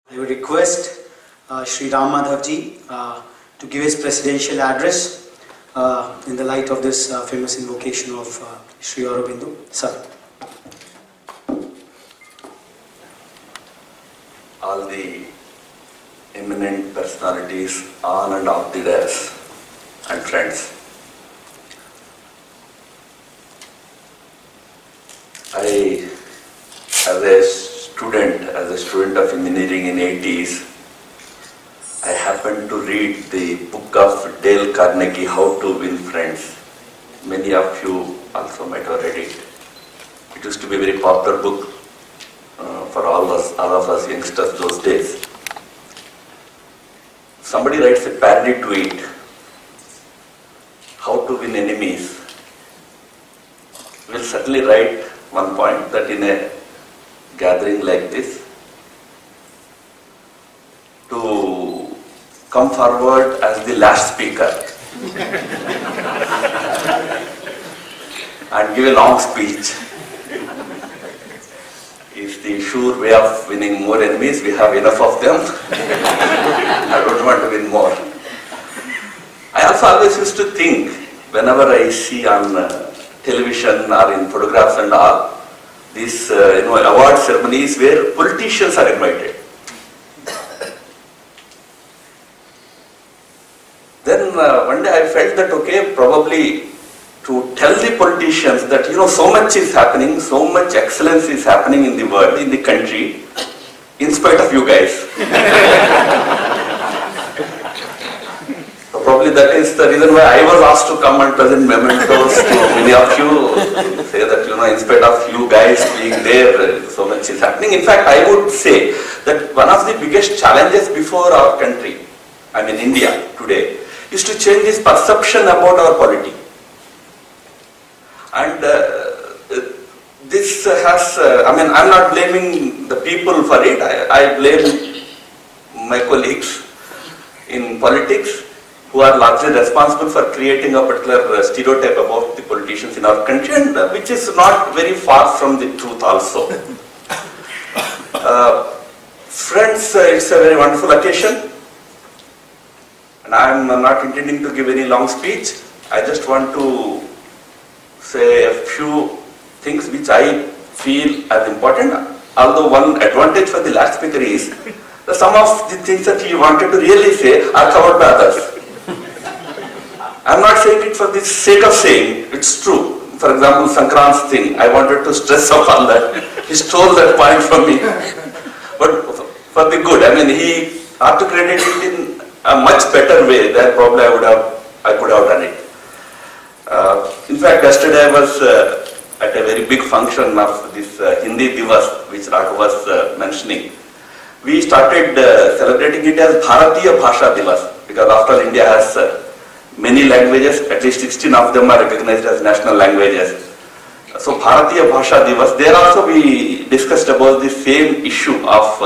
I would request Shri Ram Madhav ji to give his presidential address in the light of this famous invocation of Shri Aurobindo. Sir. All the eminent personalities on and off the dais and friends. As a student of engineering in 80s, I happened to read the book of Dale Carnegie, How to Win Friends. Many of you also might have read it. It used to be a very popular book for all of us youngsters those days. Somebody writes a parody to it, How to Win Enemies. We'll certainly write one point that in a gathering like this, to come forward as the last speaker and give a long speech is the sure way of winning more enemies. We have enough of them. I don't want to win more. I also always used to think, whenever I see on television or in photographs and all, these award ceremonies where politicians are invited. Then one day I felt that, okay, probably to tell the politicians that, so much is happening, so much excellence is happening in the world, in the country, in spite of you guys. So probably that is the reason why I was asked to come and present mementos to many of you, say that, in spite of you guys being there, so much is happening. In fact, I would say that one of the biggest challenges before our country, India today, is to change this perception about our polity. And this has, I'm not blaming the people for it. I blame my colleagues in politics who are largely responsible for creating a particular stereotype about the politicians in our country, and which is not very far from the truth also. Friends, it's a very wonderful occasion. And I am not intending to give any long speech. I just want to say a few things which I feel as important. Although one advantage for the last speaker is that some of the things that he wanted to really say are covered by others. I am not saying it for the sake of saying, it's true. For example, Sankrant's thing, I wanted to stress upon that. He stole that point from me. But for the good, he articulated it in a much better way than probably I could have done it. In fact, yesterday I was at a very big function of this Hindi Divas, which Raghav was mentioning. We started celebrating it as Bharatiya Bhasha Divas, because after all, India has many languages, at least 16 of them are recognized as national languages. So Bharatiya Bhasha Divas, there also we discussed about the same issue of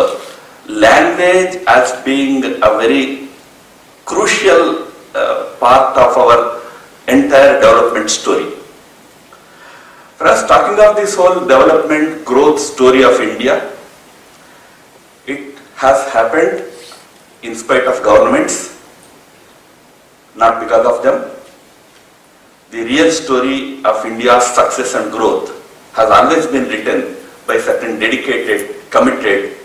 language as being a very crucial part of our entire development story. For us, talking of this whole development growth story of India, it has happened in spite of governments, not because of them. The real story of India's success and growth has always been written by certain dedicated, committed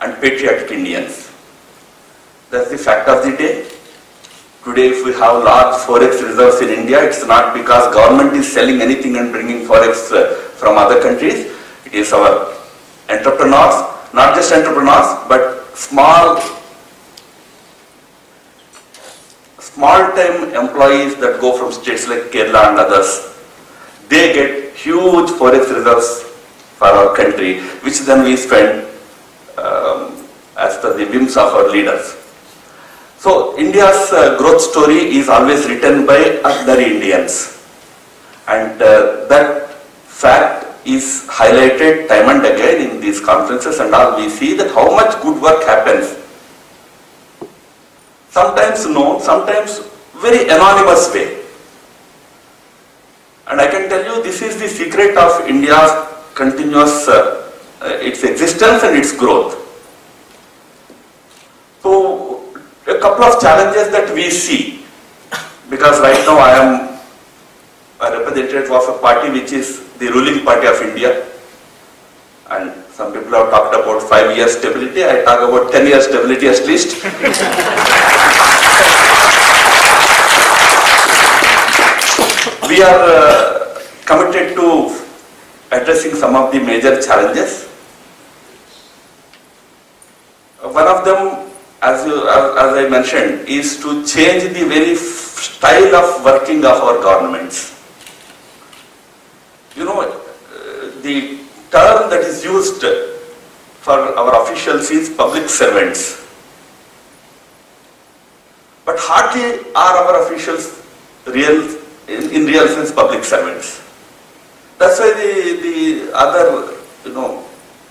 and patriotic Indians. That's the fact of the day. Today, if we have large forex reserves in India, it's not because government is selling anything and bringing forex from other countries. It is our entrepreneurs, not just entrepreneurs, but small-time employees that go from states like Kerala and others. They get huge forex reserves for our country, which then we spend as per the whims of our leaders. So India's growth story is always written by ordinary Indians, and that fact is highlighted time and again in these conferences and all. We see that how much good work happens. Sometimes known, sometimes very anonymous way. And I can tell you this is the secret of India's continuous its existence and its growth. So, a couple of challenges that we see, because right now I am a representative of a party which is the ruling party of India, and some people have talked about 5 years stability, I talk about 10 years stability at least. We are committed to addressing some of the major challenges. One of them, as I mentioned, is to change the very style of working of our governments. You know, the term that is used for our officials is public servants. But hardly are our officials in real sense public servants. That's why the other,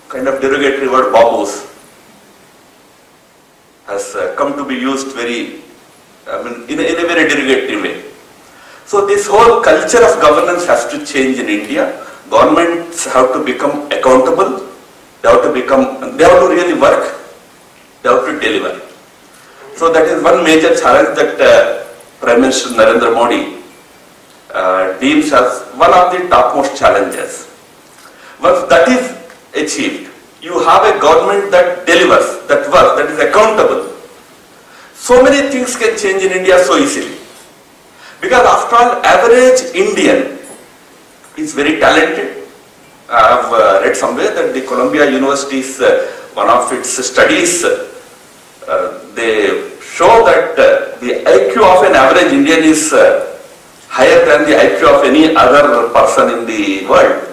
kind of derogatory word babus has come to be used in a very derogatory way. So this whole culture of governance has to change in India. Governments have to become accountable. They have to really work. They have to deliver. So that is one major challenge that Prime Minister Narendra Modi deems as one of the topmost challenges. Once that is achieved, you have a government that delivers, that works, that is accountable. So many things can change in India so easily. Because after all, average Indian is very talented. I have read somewhere that the Columbia University's one of its studies, they show that the IQ of an average Indian is higher than the IQ of any other person in the world.